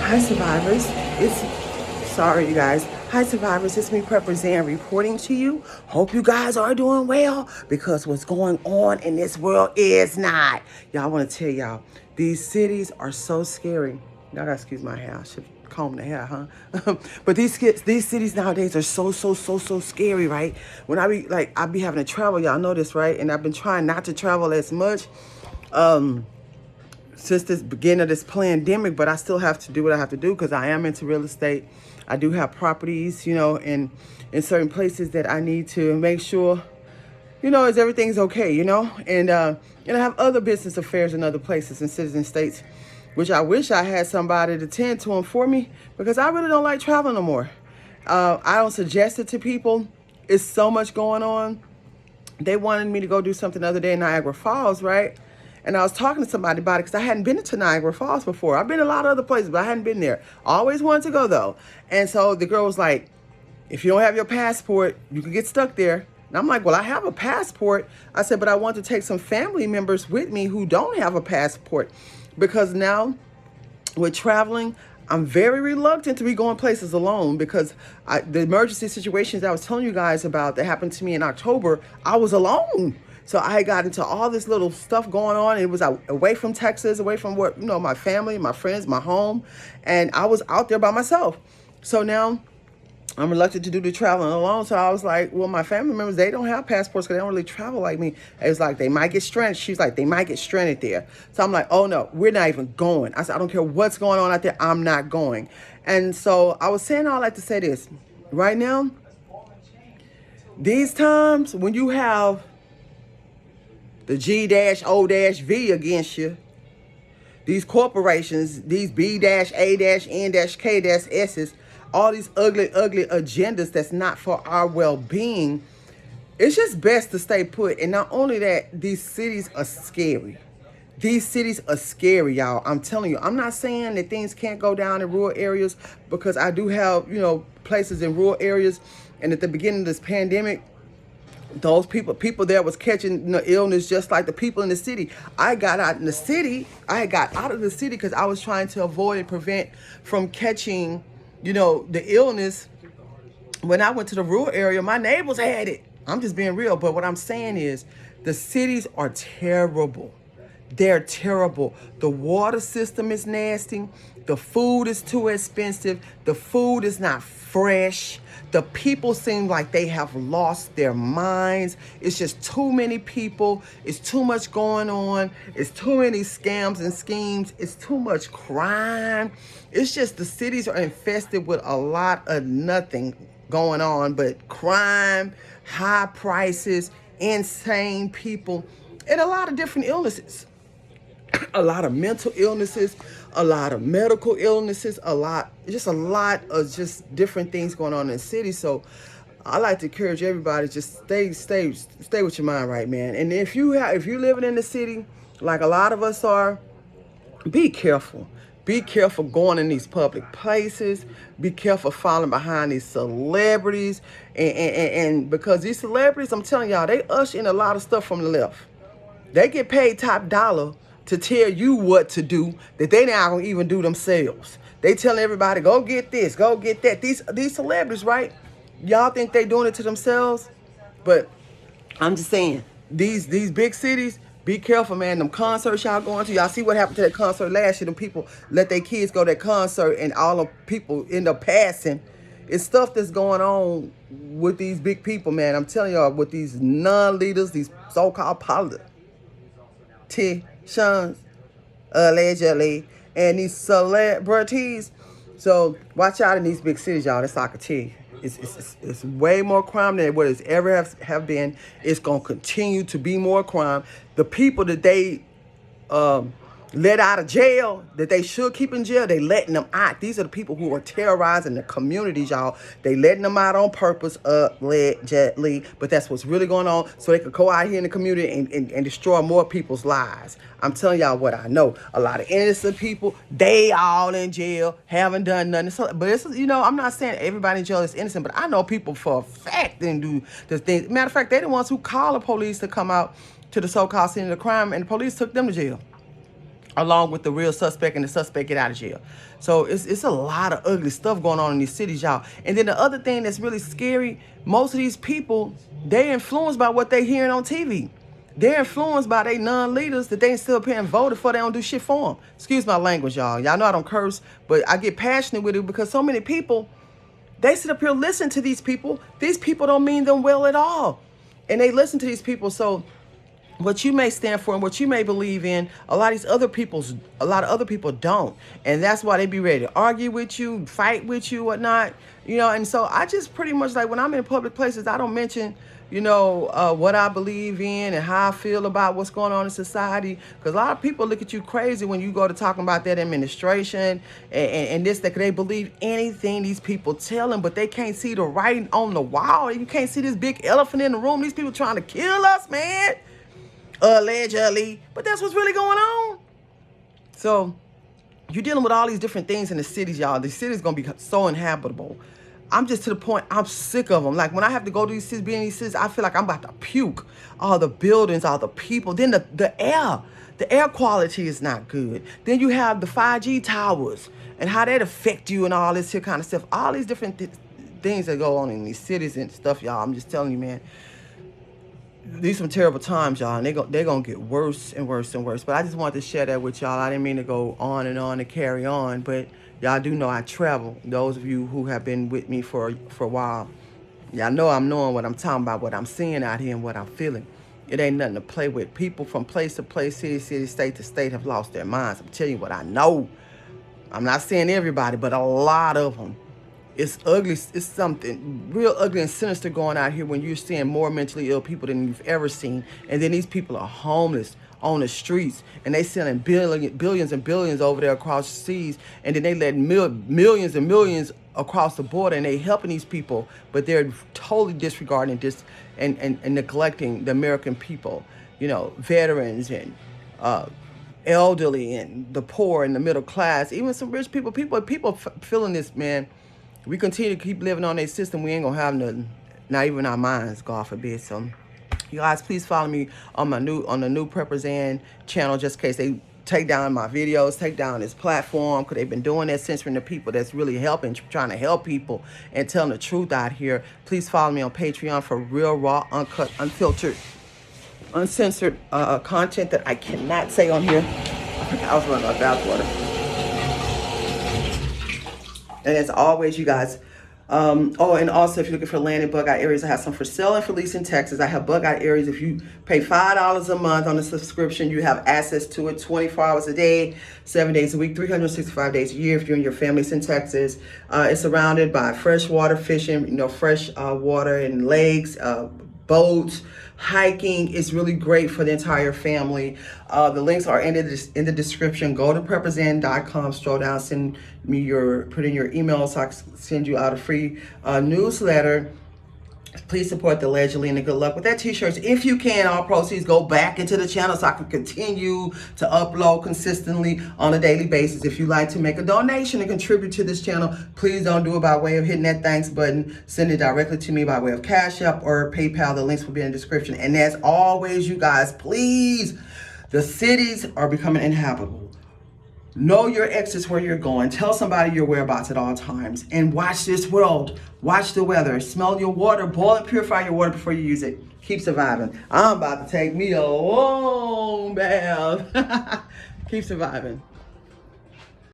Hi, survivors. Sorry, you guys. Hi, survivors. It's me, Prepper Zan, reporting to you. Hope you guys are doing well because what's going on in this world is not. Y'all, I want to tell y'all, these cities are so scary. Y'all gotta excuse my hair. I should comb the hair, huh? But these cities nowadays are so scary, right? When I be having to travel, y'all know this, right? And I've been trying not to travel as much. Since this beginning of this pandemic, but I still have to do what I have to do because I am into real estate. I do have properties, in certain places that I need to make sure, is everything's okay, and I have other business affairs in other places in citizen states, which I wish I had somebody to tend to them for me because I really don't like traveling no more. I don't suggest it to people. It's so much going on. They wanted me to go do something the other day in Niagara Falls, right? And I was talking to somebody about it because I hadn't been to Niagara Falls before. I've been a lot of other places, but I hadn't been there. I always wanted to go, though. And so the girl was like, if you don't have your passport, you can get stuck there. And I'm like, well, I have a passport. I said, but I want to take some family members with me who don't have a passport. Because now with traveling, I'm very reluctant to be going places alone because the emergency situations I was telling you guys about that happened to me in October, I was alone. So I got into all this little stuff going on. It was away from Texas, away from what, my family, my friends, my home. And I was out there by myself. So now I'm reluctant to do the traveling alone. So I was like, well, my family members, they don't have passports because they don't really travel like me. It's like, they might get stranded. She's like, they might get stranded there. So I'm like, oh no, we're not even going. I said, I don't care what's going on out there. I'm not going. And so I was saying all that to say this. Right now, these times when you have the G-O-V against you, these corporations, these B-A-N-K-S's, all these ugly agendas that's not for our well-being, it's just best to stay put. And not only that, these cities are scary. These cities are scary, y'all. I'm telling you, I'm not saying that things can't go down in rural areas because I do have, places in rural areas. And at the beginning of this pandemic, those people there was catching the illness just like the people in the city. I got out of the city because I was trying to avoid and prevent from catching, the illness. When I went to the rural area, my neighbors had it. I'm just being real. But what I'm saying is the cities are terrible. They're terrible. The water system is nasty. The food is too expensive. The food is not fresh. The people seem like they have lost their minds. It's just too many people. It's too much going on. It's too many scams and schemes. It's too much crime. It's just the cities are infested with a lot of nothing going on but crime, high prices, insane people, and a lot of different illnesses. A lot of mental illnesses, a lot of medical illnesses, a lot of just different things going on in the city. So I like to encourage everybody, just stay with your mind right, man. And if you're living in the city like a lot of us are, be careful. Be careful going in these public places. Be careful following behind these celebrities. And because these celebrities, I'm telling y'all, they usher in a lot of stuff from the left. They get paid top dollar to tell you what to do that they not gonna even do themselves. They telling everybody, go get this, go get that. These celebrities, right? Y'all think they doing it to themselves? But I'm just saying, these big cities, be careful, man. Them concerts y'all going to, y'all see what happened to that concert last year. Them people let their kids go to that concert and all the people end up passing. It's stuff that's going on with these big people, man. I'm telling y'all, with these non-leaders, these so-called politicians, allegedly, and these celebrities. So watch out in these big cities, y'all. That's all I can tell you. It's way more crime than what it's ever have been. It's gonna continue to be more crime. The people that they let out of jail, that they should keep in jail, they letting them out. These are the people who are terrorizing the communities, y'all. They letting them out on purpose, allegedly. But that's what's really going on, so they could go out here in the community and destroy more people's lives. I'm telling y'all what I know. A lot of innocent people, they all in jail, haven't done nothing. So, but it's, I'm not saying everybody in jail is innocent, but I know people for a fact didn't do the things. Matter of fact, they're the ones who called the police to come out to the so-called scene of the crime, and the police took them to jail. along with the real suspect, and the suspect get out of jail. So it's a lot of ugly stuff going on in these cities, y'all. And then the other thing that's really scary, most of these people, they're influenced by what they hearing on TV. They're influenced by their non-leaders that they ain't still paying voted for. They don't do shit for them. Excuse my language, y'all. Y'all know I don't curse, but I get passionate with it because so many people, they sit up here listening to these people. These people don't mean them well at all. And they listen to these people. So what you may stand for and what you may believe in, a lot of other people don't. And that's why they be ready to argue with you, fight with you, whatnot. And so I just pretty much, like, when I'm in public places, I don't mention, what I believe in and how I feel about what's going on in society. Because a lot of people look at you crazy when you go to talking about that administration and this, that they believe anything these people tell them, but they can't see the writing on the wall. You can't see this big elephant in the room. These people trying to kill us, man. Allegedly. But that's what's really going on. So you're dealing with all these different things in the cities, y'all. The city's going to be so inhabitable. I'm just to the point, I'm sick of them. Like, when I have to go to these cities, be in these cities, I feel like I'm about to puke. All the buildings, all the people. Then the air quality is not good. Then you have the 5G towers and how that affect you and all this here kind of stuff. All these different things that go on in these cities and stuff, y'all. I'm just telling you, man. These some terrible times, y'all, and they're gonna get worse and worse and worse. But I just wanted to share that with y'all. I didn't mean to go on and carry on, but y'all do know I travel. Those of you who have been with me for a while, y'all know I'm knowing what I'm talking about, what I'm seeing out here and what I'm feeling. It ain't nothing to play with. People from place to place, city, state to state have lost their minds. I'm telling you what I know. I'm not saying everybody, but a lot of them. It's ugly. It's something real ugly and sinister going out here when you're seeing more mentally ill people than you've ever seen. And then these people are homeless on the streets, and they selling billions and billions over there across the seas. And then they let millions and millions across the border, and they helping these people, but they're totally disregarding this and neglecting the American people, veterans and elderly and the poor and the middle class, even some rich people. People feeling this, man. We continue to keep living on their system, we ain't gonna have nothing, not even our minds, God forbid. So you guys, please follow me on the new Prepperzan channel, just in case they take down my videos, take down this platform, because they've been doing that, censoring the people that's really helping, trying to help people and telling the truth out here. Please follow me on Patreon for real, raw, uncut, unfiltered, uncensored content that I cannot say on here. I was running out of bathwater. And as always, you guys, and also if you're looking for land in bug-out areas, I have some for sale and for lease in Texas. I have bug-out areas. If you pay $5 a month on the subscription, you have access to it 24 hours a day, 7 days a week, 365 days a year. If you and your family's in Texas, it's surrounded by fresh water, fishing, fresh water and lakes, boats, hiking. Is really great for the entire family. The links are in the description. Go to prepperzan.com, scroll down, put in your email so I can send you out a free newsletter. Please support the allegedly, and good luck with that t-shirts. If you can, all proceeds go back into the channel so I can continue to upload consistently on a daily basis. If you'd like to make a donation and contribute to this channel, please don't do it by way of hitting that thanks button. Send it directly to me by way of Cash App or PayPal. The links will be in the description. And as always, you guys, please, the cities are becoming inhabitable. Know your exits where you're going. Tell somebody your whereabouts at all times. And watch this world. Watch the weather. Smell your water. Boil and purify your water before you use it. Keep surviving. I'm about to take me a long bath. Keep surviving.